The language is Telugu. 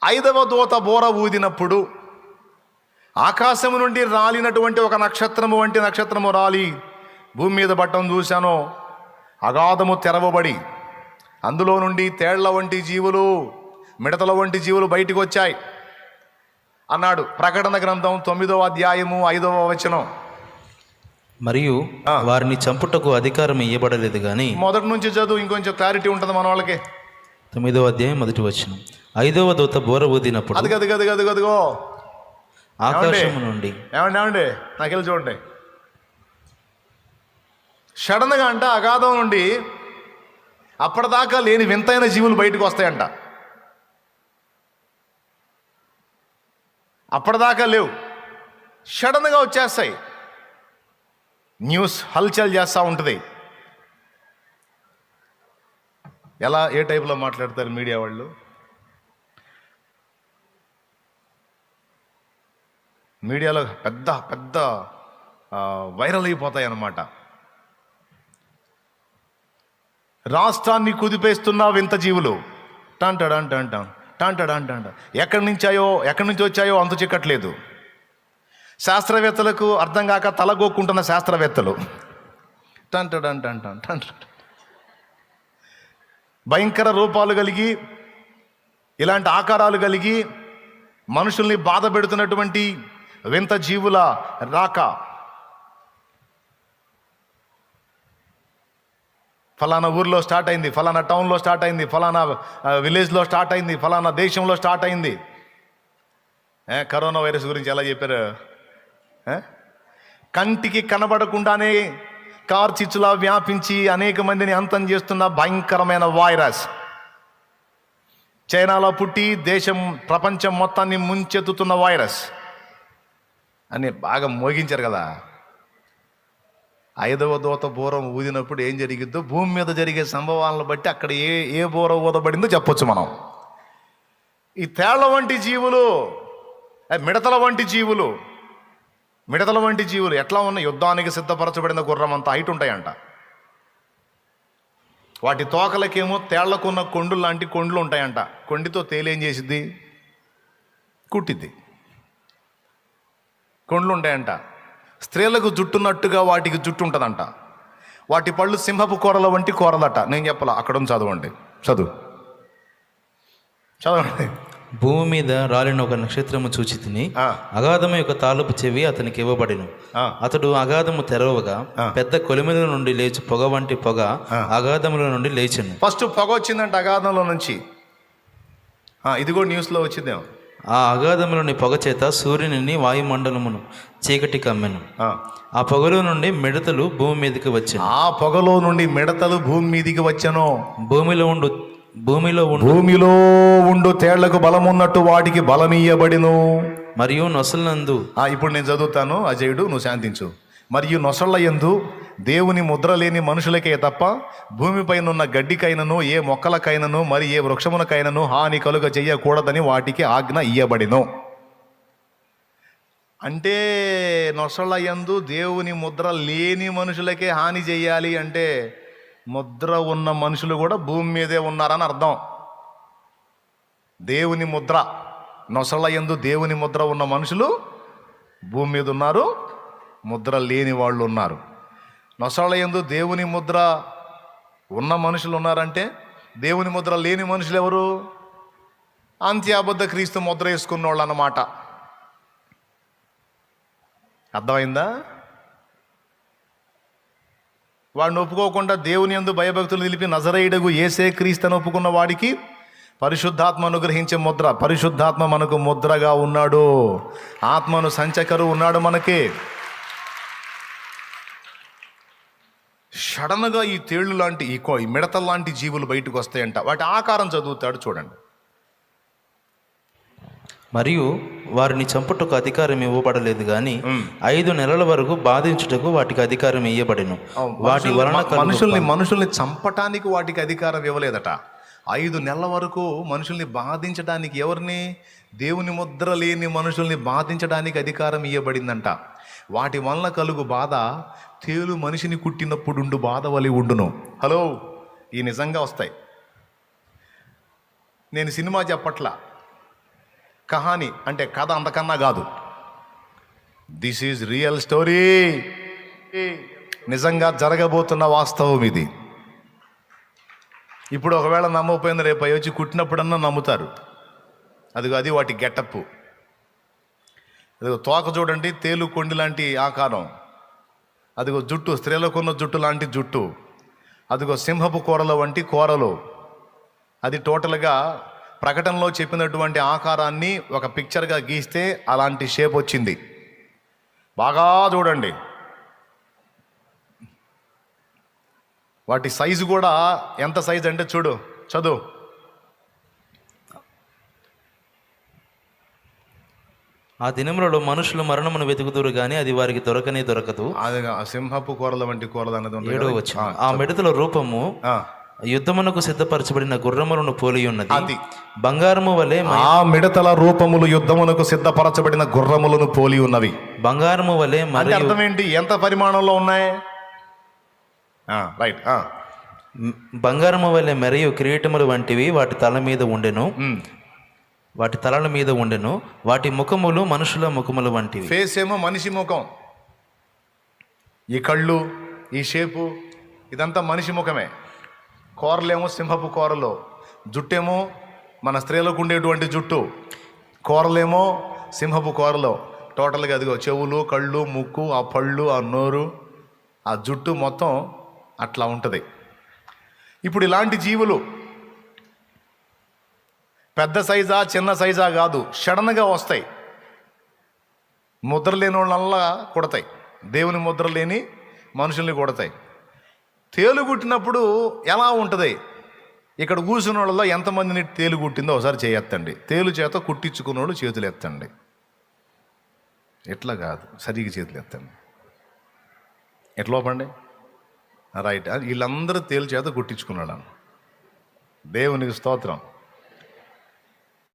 ఐదవ దూత బోర ఊదినప్పుడు ఆకాశము నుండి రాలినటువంటి ఒక నక్షత్రము వంటి నక్షత్రము రాలి భూమి మీద పట్టం చూశాను. అగాధము తెరవబడి అందులో నుండి తేళ్ల వంటి జీవులు, మిడతల వంటి జీవులు బయటికి వచ్చాయి అన్నాడు. ప్రకటన గ్రంథం 9వ అధ్యాయము 5వ వచనం. మరియు వారిని చంపుటకు అధికారం ఇవ్వబడలేదు కానీ, మొదటి నుంచి చదువు, ఇంకొంచెం క్లారిటీ ఉంటుంది మన వాళ్ళకి. 9వ అధ్యాయం 1వ వచనం. ఐదవ దూత బోర ఊదినప్పుడు అదిగో ఆకాశము నుండి ఏమండి నాకెళ్ళి చూడండి. సడన్గా అంట అగాధం నుండి అప్పటిదాకా లేని వింతైన జీవులు బయటకు వస్తాయంట. అప్పటిదాకా లేవు, సడన్గా వచ్చేస్తాయి. న్యూస్ హల్చల్ చేస్తూ ఉంటుంది. ఎలా, ఏ టైప్లో మాట్లాడతారు మీడియా వాళ్ళు? మీడియాలో పెద్ద పెద్ద వైరల్ అయిపోతాయి అన్నమాట. రాష్ట్రాన్ని కుదిపేస్తున్న వింత జీవులు టాంటడాంట ఎక్కడి నుంచి వచ్చాయో అంతు చిక్కట్లేదు. శాస్త్రవేత్తలకు అర్థం కాక తలగొక్కుంటున్న శాస్త్రవేత్తలు టంటడాంట భయంకర రూపాలు కలిగి, ఇలాంటి ఆకారాలు కలిగి మనుషుల్ని బాధ పెడుతున్నటువంటి వింత జీవుల రాక. ఫలానా ఊర్లో స్టార్ట్ అయింది, ఫలానా టౌన్లో స్టార్ట్ అయింది, ఫలానా విలేజ్లో స్టార్ట్ అయింది, ఫలానా దేశంలో స్టార్ట్ అయింది. కరోనా వైరస్ గురించి ఎలా చెప్పారు? కంటికి కనబడకుండానే కార్చిచ్చులా వ్యాపించి అనేక మందిని అంతం చేస్తున్న భయంకరమైన వైరస్. చైనాలో పుట్టి ప్రపంచం మొత్తాన్ని ముంచెత్తుతున్న వైరస్ అని బాగా మోగించారు కదా. ఐదవ దూత బూరం ఊదినప్పుడు ఏం జరిగిద్దో, భూమి మీద జరిగే సంభవాలను బట్టి అక్కడ ఏ బూర ఊదబడిందో చెప్పొచ్చు మనం. ఈ తేళ్ల వంటి జీవులు, మిడతల వంటి జీవులు ఎట్లా ఉన్నాయి? యుద్ధానికి సిద్ధపరచబడిన గుర్రం అంత హైట్ ఉంటాయంట. వాటి తోకలకేమో తేళ్లకున్న కొండు లాంటి కొండ్లు ఉంటాయంట. కొండితో తేలేం చేసిద్ది? కుట్టిద్ది. కొండ్లు ఉంటాయంట. స్త్రీలకు జుట్టున్నట్టుగా వాటికి జుట్టు ఉంటుందంట. వాటి పళ్ళు సింహపు కూరల వంటి కూరలట. నేను చెప్పాలా, అక్కడ చదవండి, చదవండి. భూమి మీద రాలిన ఒక నక్షత్రము చూచి తిని, అగాధము యొక్క తాలూపు చెవి అతనికి ఇవ్వబడిను. అతడు అగాధము తెరవగా పెద్ద కొలిమిల నుండి లేచి పొగ వంటి పొగ అగాధముల నుండి లేచెను. ఫస్ట్ పొగ వచ్చిందంట అగాధంలో నుంచి. ఇది కూడా న్యూస్లో వచ్చిందేమో. ఆ అగాధములోని పొగ చేత సూర్యుని వాయుమండలమును చీకటి కమ్మెను. ఆ పొగలో నుండి మిడతలు భూమి మీదకి వచ్చెను. భూమిలో ఉండు తేళ్లకు బలమున్నట్టు వాటికి బలమీయబడిను. మరియు నొసలందు, ఇప్పుడు నేను చదువుతాను, అజయుడు నువ్వు శాంతించు. మరియు నొసళ్ళ యందు దేవుని ముద్ర లేని మనుషులకే తప్ప భూమిపైనున్న గడ్డికైనను ఏ మొక్కలకైనను మరి ఏ వృక్షమునకైనను హాని కలుగ చెయ్యకూడదని వాటికి ఆజ్ఞ ఇయ్యబడిను. అంటే నొసళ్ళ యందు దేవుని ముద్ర లేని మనుషులకే హాని చెయ్యాలి అంటే ముద్ర ఉన్న మనుషులు కూడా భూమి మీదే ఉన్నారని అర్థం. దేవుని ముద్ర, నొసళ్ళ యందు దేవుని ముద్ర ఉన్న మనుషులు భూమి మీద ఉన్నారు, ముద్ర లేని వాళ్ళు ఉన్నారు. నొసళ్ళ యందు దేవుని ముద్ర ఉన్న మనుషులు ఉన్నారంటే దేవుని ముద్ర లేని మనుషులు ఎవరు? అంత్యాబద్ధ క్రీస్తు ముద్ర వేసుకున్న వాళ్ళు అన్నమాట. అర్థమైందా? వాడిని ఒప్పుకోకుండా దేవుని యందు భయభక్తులు నిలిపి నజరేయుడగు యేసే క్రీస్తును ఒప్పుకున్న వాడికి పరిశుద్ధాత్మ అనుగ్రహించే ముద్ర. పరిశుద్ధాత్మ మనకు ముద్రగా ఉన్నాడు. ఆత్మను సంచకరు ఉన్నాడు మనకి. సడన్గా ఈ తేళ్లు లాంటి ఈ మిడతల లాంటి జీవులు బయటకు వస్తాయంట. వాటి ఆకారం చదువుతాడు చూడండి. మరియు వారిని చంపుటకు అధికారం ఇవ్వబడలేదు కానీ 5 నెలల వరకు బాధించుటకు వాటికి అధికారం ఇవ్వబడిను. వాటి వలన మనుషుల్ని చంపటానికి వాటికి అధికారం ఇవ్వలేదట. 5 నెలల వరకు మనుషుల్ని బాధించడానికి, ఎవరిని? దేవుని ముద్ర లేని మనుషుల్ని బాధించడానికి అధికారం ఇవ్వబడిందంట. వాటి వలన కలుగు బాధ తేలు మనిషిని కుట్టినప్పుడుండు బాధ వలి ఉండును. హలో, ఈ నిజంగా వస్తాయి. నేను సినిమా చెప్పట్లా, కహాని అంటే కథ అంతకన్నా కాదు. This is real story. నిజంగా జరగబోతున్న వాస్తవం ఇది. ఇప్పుడు ఒకవేళ నమ్మకపోయింది, రేపు అవి వచ్చి కుట్టినప్పుడన్నా నమ్ముతారు. అది వాటి గెటప్పు. అదిగో తోక చూడండి, తేలు కొండి లాంటి ఆకారం. అదిగో జుట్టు, స్త్రీలకు ఉన్న జుట్టు లాంటి జుట్టు. అదిగో సింహపు కూరల వంటి కూరలు. అది టోటల్గా ప్రకటనలో చెప్పినటువంటి ఆకారాన్ని ఒక పిక్చర్గా గీస్తే అలాంటి షేప్ వచ్చింది. బాగా చూడండి. వాటి సైజు కూడా ఎంత సైజు అంటే చూడు, చదువు. ఆ దినములలో మనుషులు మరణమును వెతుకుదురు గాని అది వారికి దొరకదు. అది సింహపు కూరల వంటి కూరలు అనేది ఉంటుంది. 7వ వచనం. ఆ మిడతల రూపము యుద్ధమునకు సిద్ధపరచబడిన గుర్రములను పోలి ఉన్నది. అది బంగారము వలె ఆ మిడతల రూపములు యుద్ధమునకు సిద్ధపరచబడిన గుర్రములను పోలి ఉన్నవి. బంగారము వలె అంటే అర్థం ఏంటి? ఎంత పరిమాణంలో ఉన్నాయి? రైట్. బంగారము వలె మరియు కిరీటములు వంటివి వాటి తల మీద ఉండెను. వాటి తలల మీద ఉండెను. వాటి ముఖములు మనుషుల ముఖములు వంటివి. ఫేస్ ఏమో మనిషి ముఖం, ఈ కళ్ళు, ఈ షేపు ఇదంతా మనిషి ముఖమే. కూరలేమో సింహపు కూరలు, జుట్టేమో మన స్త్రీలకు ఉండేటువంటి జుట్టు, కూరలేమో సింహపు కూరలో. టోటల్గా అదిగో చెవులు, కళ్ళు, ముక్కు, ఆ పళ్ళు, ఆ నోరు, ఆ జుట్టు మొత్తం అట్లా ఉంటుంది. ఇప్పుడు ఇలాంటి జీవులు పెద్ద సైజా చిన్న సైజా కాదు, సడన్గా వస్తాయి. ముద్ర లేని వాళ్ళల్లా కొడతాయి, దేవుని ముద్ర లేని మనుషుల్ని కొడతాయి. తేలు కుట్టినప్పుడు ఎలా ఉంటుంది? ఇక్కడ కూర్చున్న వాళ్ళలో ఎంతమందిని తేలు కుట్టిందో ఒకసారి చేయెత్తండి. తేలు చేత కుట్టించుకున్నోళ్ళు చేతులు ఎత్తండి. ఎట్లా కాదు, సరిగ్గా చేతులు ఎత్తండి. ఎట్లా పండి రైట్. వీళ్ళందరూ తేలు చేత కుట్టించుకున్నాడు. దేవునికి స్తోత్రం.